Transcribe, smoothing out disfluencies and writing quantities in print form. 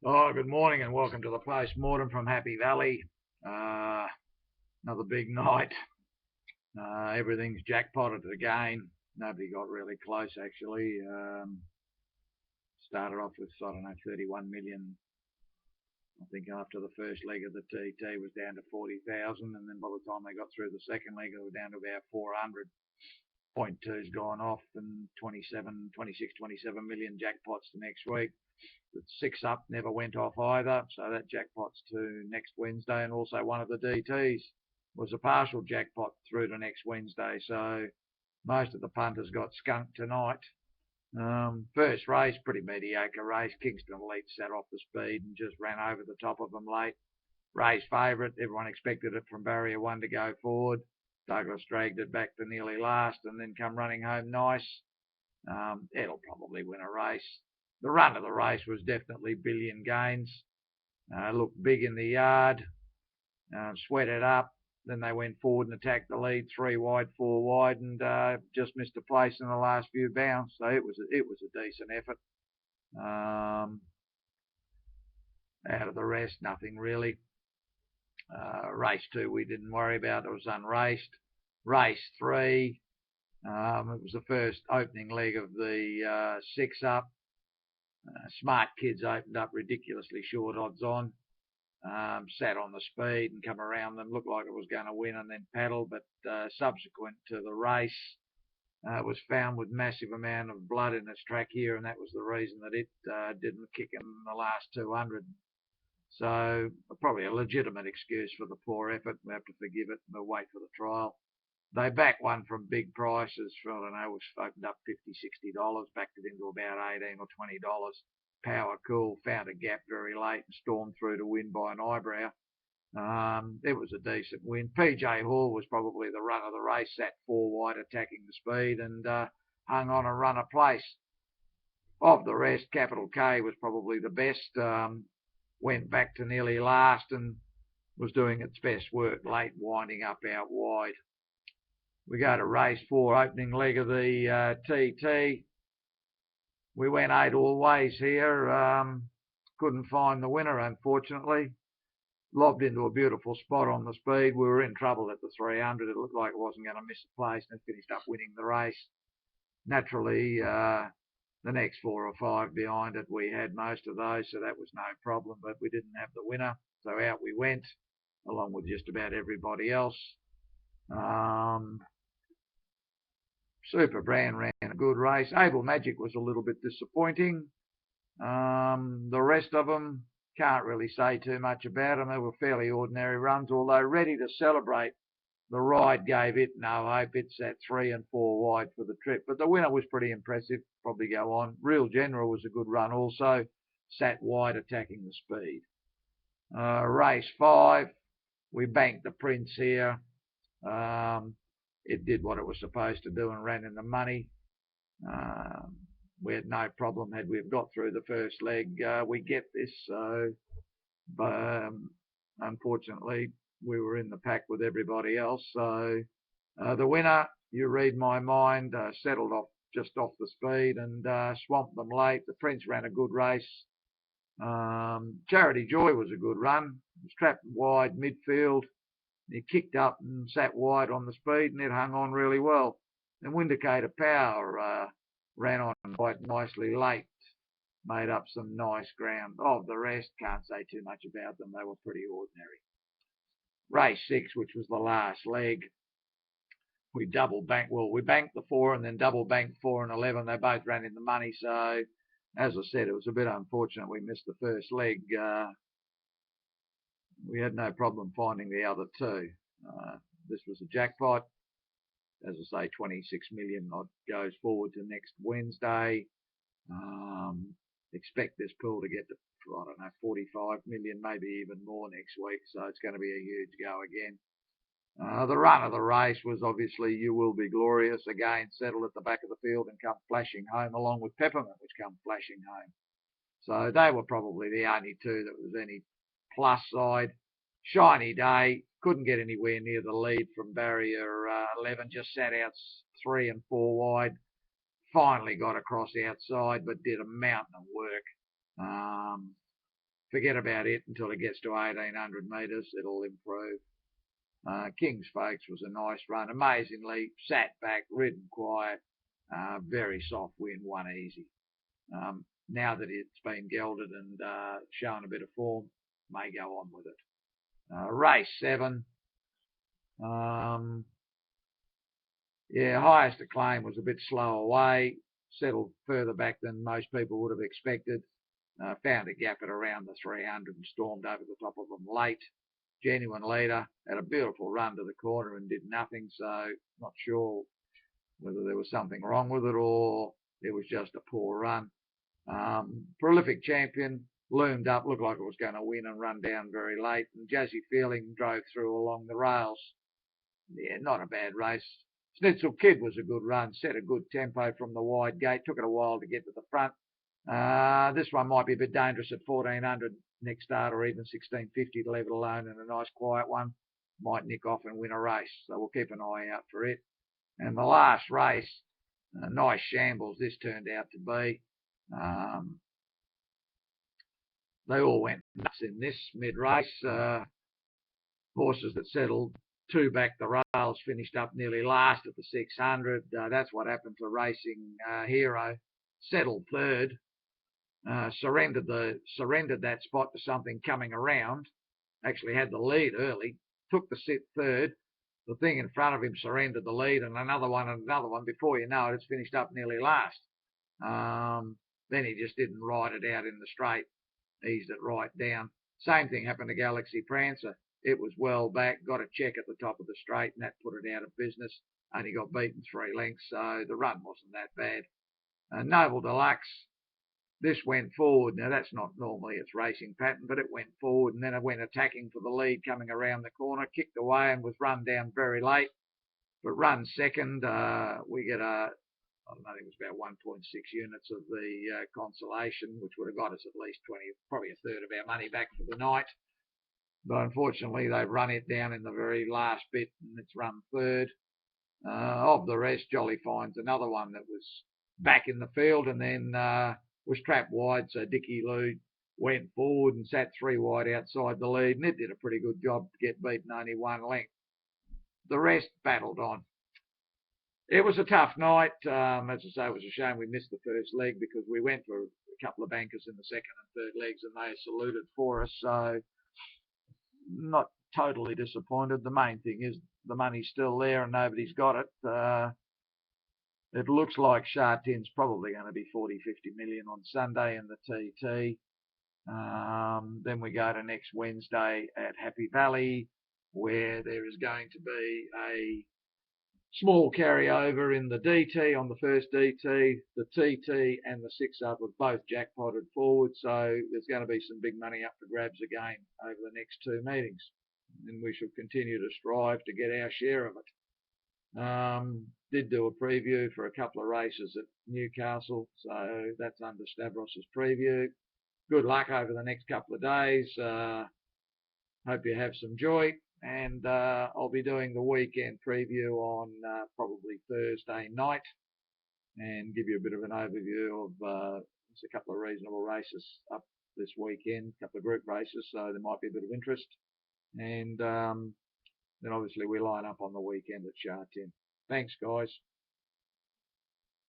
Oh, good morning and welcome to the post-mortem from Happy Valley. Uh, Another big night. Everything's jackpotted again. Nobody got really close, actually. Started off with, I don't know, 31 million. I think after the first leg of the TT was down to 40,000, and then by the time they got through the second leg, it was down to about 400. Point two's gone off, and 27, 26, 27 million jackpots the next week. The six up never went off either, so that jackpot's to next Wednesday, and also one of the DTs was a partial jackpot through to next Wednesday, so most of the punters got skunked tonight. First race, pretty mediocre race. Kingston Elite sat off the speed and just ran over the top of them late. Race favourite, everyone expected it from barrier one to go forward. Douglas dragged it back to nearly last and then come running home nice. It'll probably win a race. The run of the race was definitely billion gains. Looked big in the yard, sweated up. Then they went forward and attacked the lead, 3 wide, 4 wide, and just missed a place in the last few bounds. So it was a decent effort. Out of the rest, nothing really. Race 2 we didn't worry about. It was unraced. Race 3, it was the first opening leg of the 6 up. Smart Kids opened up ridiculously short odds on. Sat on the speed and come around them, looked like it was going to win and then paddle, but subsequent to the race, was found with massive amount of blood in its trachea, and that was the reason that it didn't kick in the last 200. So probably a legitimate excuse for the poor effort. We have to forgive it and we'll wait for the trial. They backed one from big prices for, I don't know, was opened up $50, $60, backed it into about $18 or $20. Power Cool found a gap very late and stormed through to win by an eyebrow. It was a decent win. PJ Hall was probably the run of the race, sat 4 wide attacking the speed and hung on a runner place. Of the rest, Capital K was probably the best. Went back to nearly last and was doing its best work late, winding up out wide. We go to race 4, opening leg of the TT. We went 8 all ways here. Couldn't find the winner, unfortunately. Lobbed into a beautiful spot on the speed. We were in trouble at the 300. It looked like it wasn't going to miss a place, and finished up winning the race. Naturally, the next 4 or 5 behind it, we had most of those, so that was no problem, but we didn't have the winner. So out we went, along with just about everybody else. Super Brand ran a good race. Able Magic was a little bit disappointing. The rest of them, can't really say too much about them. They were fairly ordinary runs, although Ready to Celebrate, the ride gave it no hope. It sat 3 and 4 wide for the trip, but the winner was pretty impressive. Probably go on. Real General was a good run also. Sat wide attacking the speed. Race 5, we banked the Prince here. It did what it was supposed to do and ran in the money. We had no problem had we got through the first leg. We get this, so but unfortunately we were in the pack with everybody else. So the winner, You Read My Mind, settled off just off the speed and swamped them late. The Prince ran a good race. Charity Joy was a good run. It was trapped wide midfield. He kicked up and sat wide on the speed, and it hung on really well. And Windicator Power ran on quite nicely late, made up some nice ground. Of the rest, can't say too much about them. They were pretty ordinary. Race 6, which was the last leg, we double banked. Well, we banked the 4 and then double banked 4 and 11. They both ran in the money. So, as I said, it was a bit unfortunate we missed the first leg. We had no problem finding the other 2. This was a jackpot. As I say, 26 million odd goes forward to next Wednesday. Expect this pool to get to, I don't know, 45 million, maybe even more next week. So it's going to be a huge go again. The run of the race was obviously You Will Be Glorious. Again, settled at the back of the field and come flashing home, along with Peppermint, which come flashing home. So they were probably the only 2 that was any plus side. Shiny Day, couldn't get anywhere near the lead from barrier 11, just sat out 3 and 4 wide. Finally got across outside, but did a mountain of work. forget about it until it gets to 1800 metres. It'll improve. King's Folks was a nice run. Amazingly, sat back, ridden quiet, very soft wind, won easy. Now that it's been gelded and shown a bit of form, may go on with it. Race 7. Highest Acclaim was a bit slow away, settled further back than most people would have expected. Found a gap at around the 300 and stormed over the top of them late. Genuine Leader had a beautiful run to the corner and did nothing, so not sure whether there was something wrong with it or it was just a poor run. Prolific Champion loomed up, looked like it was going to win and run down very late, and Jazzy Feeling drove through along the rails. Yeah, not a bad race. Schnitzel Kid was a good run, set a good tempo from the wide gate, took it a while to get to the front. This one might be a bit dangerous at 1400 next start or even 1650 to leave it alone, and a nice quiet one might nick off and win a race, so we'll keep an eye out for it. And the last race, a nice shambles this turned out to be. They all went nuts in this mid-race. Horses that settled 2 back the rails finished up nearly last at the 600. That's what happened to Racing Hero. Settled third. Surrendered that spot to something coming around. Actually had the lead early. Took the sit third. The thing in front of him surrendered the lead, and another one. Before you know it, it's finished up nearly last. Then he just didn't ride it out in the straight. Eased it right down. Same thing happened to Galaxy Prancer. It was well back, got a check at the top of the straight, and that put it out of business. Only got beaten 3 lengths, so the run wasn't that bad. Noble Deluxe, this went forward. Now, that's not normally its racing pattern, but it went forward, and then it went attacking for the lead coming around the corner, kicked away and was run down very late. But run second, we get I think it was about 1.6 units of the consolation, which would have got us at least 20, probably a third of our money back for the night. But unfortunately, they've run it down in the very last bit, and it's run third. Of the rest, Jolly Fine's another one that was back in the field and then was trapped wide, so Dickie Lou went forward and sat 3 wide outside the lead, and it did a pretty good job to get beaten only 1 length. The rest battled on. It was a tough night. As I say, it was a shame we missed the first leg because we went for a couple of bankers in the second and third legs and they saluted for us. So not totally disappointed. The main thing is the money's still there and nobody's got it. It looks like Shartin's probably going to be 40, 50 million on Sunday in the TT. Then we go to next Wednesday at Happy Valley, where there is going to be a small carryover in the DT on the first DT. The TT and the 6-up have both jackpotted forward, so there's going to be some big money up for grabs again over the next 2 meetings. And we should continue to strive to get our share of it. Did do a preview for a couple of races at Newcastle, so that's under Stavros's preview. Good luck over the next couple of days. Hope you have some joy. And I'll be doing the weekend preview on probably Thursday night and give you a bit of an overview of there's a couple of reasonable races up this weekend, a couple of group races, so there might be a bit of interest. And then obviously we line up on the weekend at Shartin. Thanks, guys.